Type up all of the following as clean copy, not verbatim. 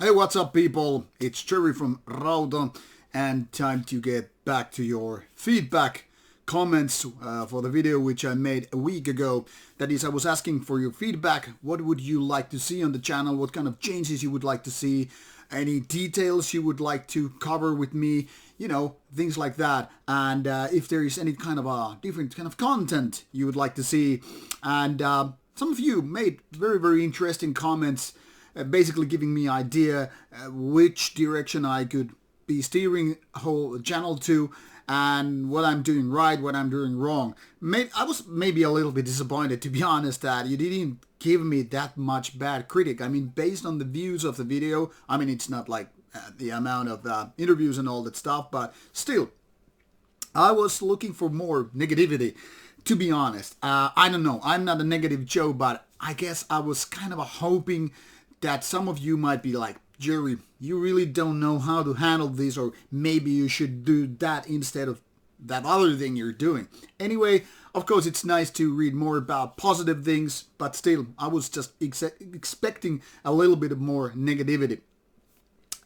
Hey, what's up, people? It's Jerry from Rauta, and time to get back to your feedback comments for the video which I made a week ago. That is, I was asking for your feedback. What would you like to see on the channel? What kind of changes you would like to see? Any details you would like to cover with me? Things like that. And if there is any kind of a different kind of content you would like to see. And some of you made very, very interesting comments basically giving me idea which direction I could be steering whole channel to and what I'm doing right, what I'm doing wrong. I was maybe a little bit disappointed, to be honest, that you didn't give me that much bad critic. I mean, based on the views of the video, I mean, it's not like the amount of interviews and all that stuff, but still, I was looking for more negativity, to be honest. I don't know. I'm not a negative Joe, but I guess I was kind of hoping that some of you might be like, Jerry, you really don't know how to handle this, or maybe you should do that instead of that other thing you're doing. Anyway, of course, it's nice to read more about positive things, but still, I was just expecting a little bit of more negativity.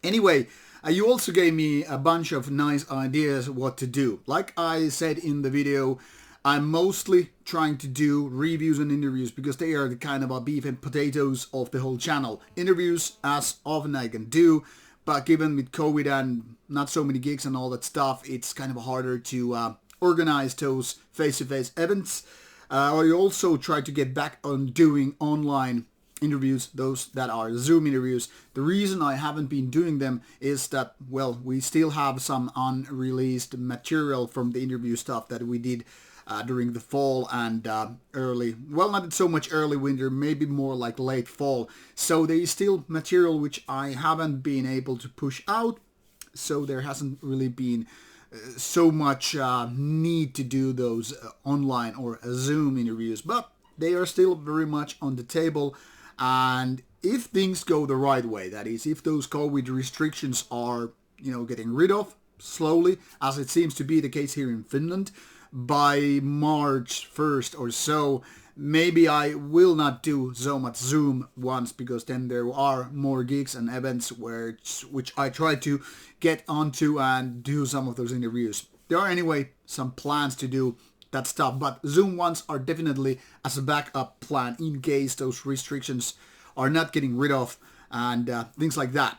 Anyway, you also gave me a bunch of nice ideas what to do. Like I said in the video, I'm mostly trying to do reviews and interviews because they are the kind of beef and potatoes of the whole channel. Interviews as often I can do, but given with COVID and not so many gigs and all that stuff, it's kind of harder to organize those face-to-face events. I also try to get back on doing online interviews, those that are Zoom interviews. The reason I haven't been doing them is that, well, we still have some unreleased material from the interview stuff that we did during the fall and early, well, not so much early winter, maybe more like late fall. So there is still material which I haven't been able to push out, so there hasn't really been so much need to do those online or Zoom interviews, but they are still very much on the table. And if things go the right way, that is, if those COVID restrictions are, getting rid of slowly, as it seems to be the case here in Finland, by March 1st or so, maybe I will not do so much Zoom once, because then there are more gigs and events which I try to get onto and do some of those interviews. There are anyway some plans to do that stuff, but Zoom ones are definitely as a backup plan in case those restrictions are not getting rid of and things like that.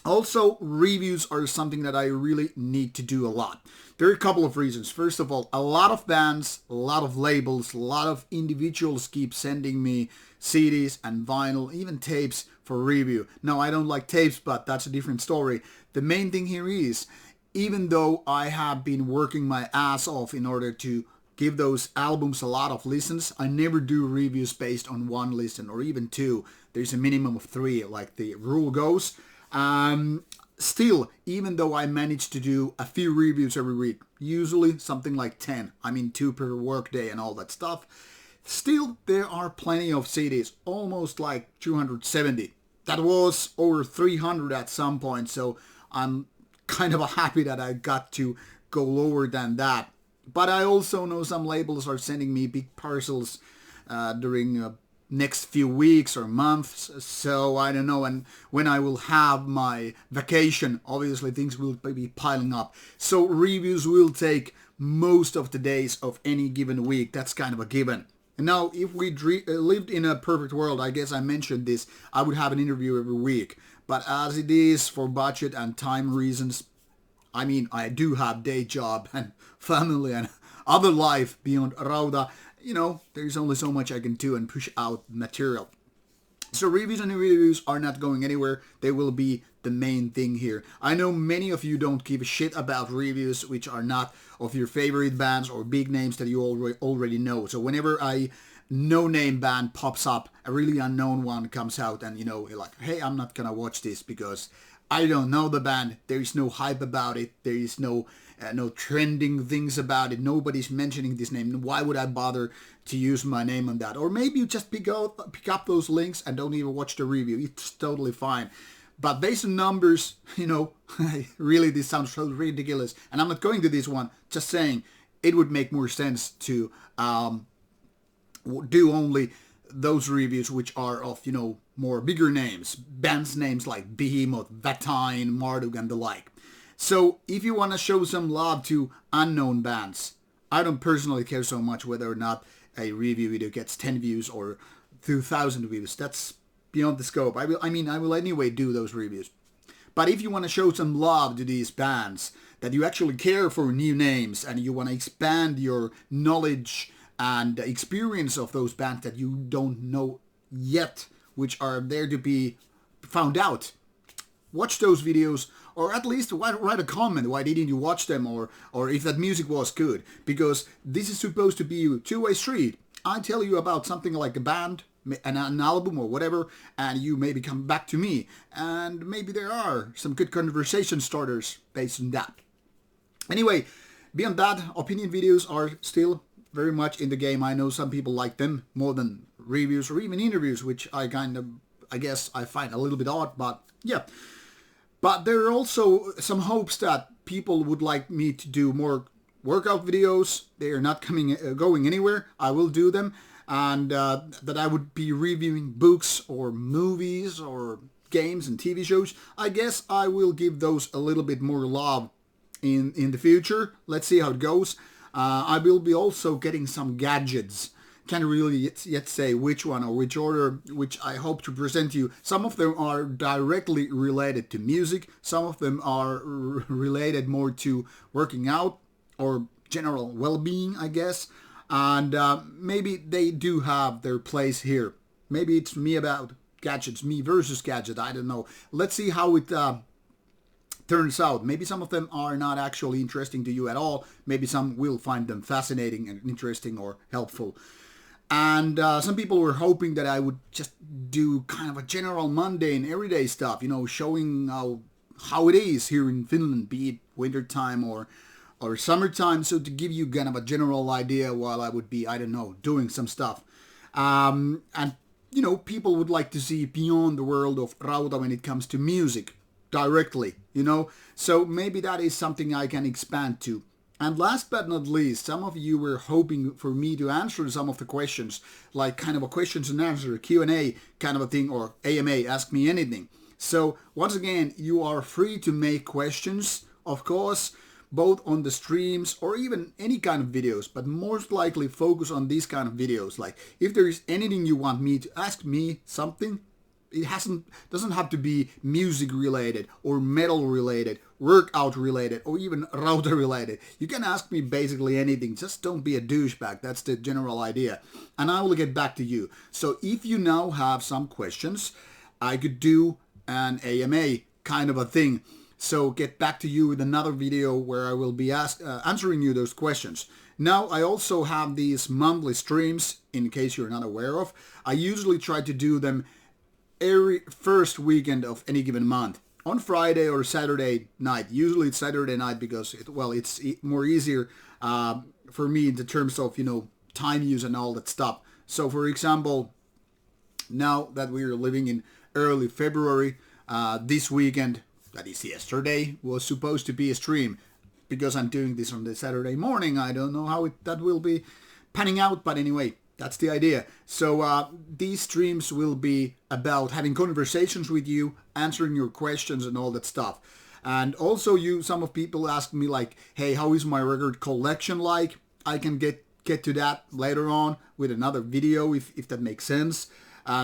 Also, reviews are something that I really need to do a lot. There are a couple of reasons. First of all, a lot of bands, a lot of labels, a lot of individuals keep sending me CDs and vinyl, even tapes for review. Now, I don't like tapes, but that's a different story. The main thing here is, even though I have been working my ass off in order to give those albums a lot of listens, I never do reviews based on one listen or even two. There's a minimum of three, like the rule goes. Still, even though I manage to do a few reviews every week, usually something like 10, I mean 2 per work day and all that stuff, still there are plenty of CDs, almost like 270. That was over 300 at some point, so I'm kind of happy that I got to go lower than that. But I also know some labels are sending me big parcels during next few weeks or months, so I don't know. And when I will have my vacation, obviously things will be piling up. So reviews will take most of the days of any given week. That's kind of a given. And now, if we lived in a perfect world, I guess I mentioned this, I would have an interview every week. But as it is, for budget and time reasons, I mean, I do have day job and family and other life beyond Rauta. There's only so much I can do and push out material. So reviews and reviews are not going anywhere. They will be the main thing here. I know many of you don't give a shit about reviews which are not of your favorite bands or big names that you already know. So whenever a no-name band pops up, a really unknown one comes out, and you're like, hey, I'm not gonna watch this because I don't know the band. There is no hype about it. There is no trending things about it. Nobody's mentioning this name. Why would I bother to use my name on that? Or maybe you just pick up those links and don't even watch the review. It's totally fine. But based on numbers, really this sounds so ridiculous. And I'm not going to this one. Just saying, it would make more sense to do only those reviews which are of, more bigger names, bands names like Behemoth, Vatine, Marduk and the like. So if you want to show some love to unknown bands, I don't personally care so much whether or not a review video gets 10 views or 2,000 views. That's beyond the scope. I will anyway do those reviews. But if you want to show some love to these bands, that you actually care for new names and you want to expand your knowledge and experience of those bands that you don't know yet, which are there to be found out, watch those videos, or at least write a comment. Why didn't you watch them, or if that music was good? Because this is supposed to be a two-way street. I tell you about something like a band, an album or whatever, and you maybe come back to me, and maybe there are some good conversation starters based on that. Anyway, beyond that, opinion videos are still very much in the game. I know some people like them more than reviews or even interviews, which I guess I find a little bit odd, but yeah. But there are also some hopes that people would like me to do more workout videos. They are not going anywhere. I will do them. And that I would be reviewing books or movies or games and TV shows. I guess I will give those a little bit more love in the future. Let's see how it goes. I will be also getting some gadgets. Can't really yet say which one or which order, which I hope to present to you. Some of them are directly related to music. Some of them are related more to working out or general well-being, I guess. And maybe they do have their place here. Maybe it's me about gadgets, me versus gadget, I don't know. Let's see how it turns out. Maybe some of them are not actually interesting to you at all. Maybe some will find them fascinating and interesting or helpful. And some people were hoping that I would just do kind of a general mundane everyday stuff, showing how it is here in Finland, be it wintertime or summertime, so to give you kind of a general idea while I would be, I don't know, doing some stuff. And, people would like to see beyond the world of Rauta when it comes to music directly, So maybe that is something I can expand to. And last but not least, some of you were hoping for me to answer some of the questions, like kind of a questions and answer, a Q&A kind of a thing, or AMA, ask me anything. So once again, you are free to make questions, of course, both on the streams or even any kind of videos, but most likely focus on these kind of videos. Like if there is anything you want me to ask me something, it doesn't have to be music related or metal related, workout related, or even Rauta related. You can ask me basically anything. Just don't be a douchebag. That's the general idea. And I will get back to you. So if you now have some questions, I could do an AMA kind of a thing. So get back to you with another video where I will be answering you those questions. Now I also have these monthly streams, in case you're not aware of. I usually try to do them every first weekend of any given month, on Friday or Saturday night. Usually it's Saturday night because it's more easier for me in the terms of time use and all that stuff. So for example, now that we're living in early February, this weekend, that is yesterday, was supposed to be a stream. Because I'm doing this on the Saturday morning, I don't know how that will be panning out, but anyway, that's the idea. So these streams will be about having conversations with you, answering your questions and all that stuff. And also some of people ask me like, hey, how is my record collection like? I can get to that later on with another video if that makes sense.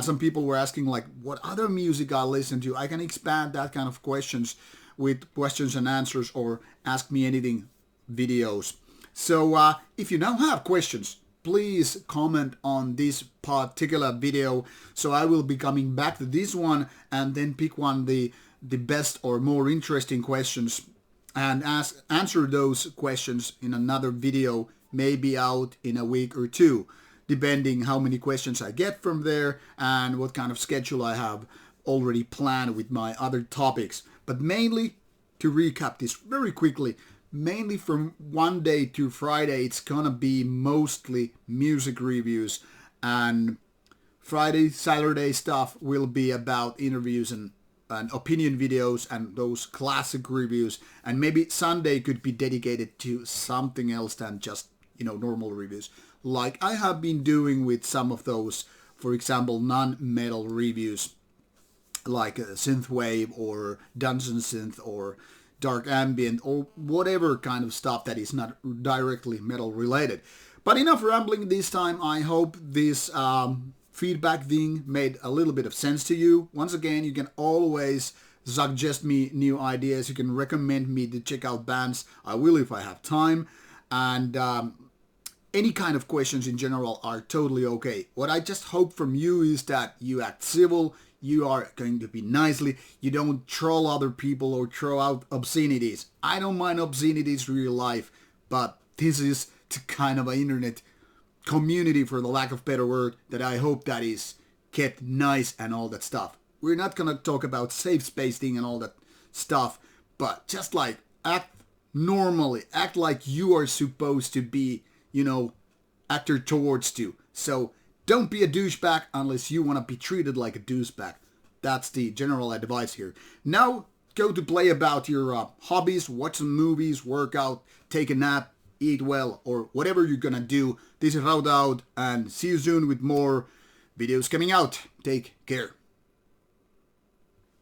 Some people were asking like what other music I listen to. I can expand that kind of questions with questions and answers or ask me anything videos. So if you now have questions, please comment on this particular video. So I will be coming back to this one and then pick one the best or more interesting questions and answer those questions in another video, maybe out in a week or two, depending how many questions I get from there and what kind of schedule I have already planned with my other topics. But mainly, to recap this very quickly, mainly from Monday to Friday, it's gonna be mostly music reviews, and Friday, Saturday stuff will be about interviews and opinion videos and those classic reviews, and maybe Sunday could be dedicated to something else than just normal reviews, like I have been doing with some of those for example, non-metal reviews like synthwave or dungeon synth or dark ambient or whatever kind of stuff that is not directly metal related. But enough rambling this time. I hope this feedback thing made a little bit of sense to you. Once again, you can always suggest me new ideas. You can recommend me to check out bands. I will if I have time. And any kind of questions in general are totally okay. What I just hope from you is that you act civil, you are going to be nicely, you don't troll other people or throw out obscenities. I don't mind obscenities in real life, but this is the kind of an internet community, for the lack of better word, that I hope that is kept nice and all that stuff. We're not gonna talk about safe space thing and all that stuff, but just like act normally, act like you are supposed to be, actor towards you. So don't be a douchebag unless you want to be treated like a douchebag. That's the general advice here. Now go to play about your hobbies, watch some movies, work out, take a nap, eat well, or whatever you're gonna do. This is Rauta out, and see you soon with more videos coming out. Take care.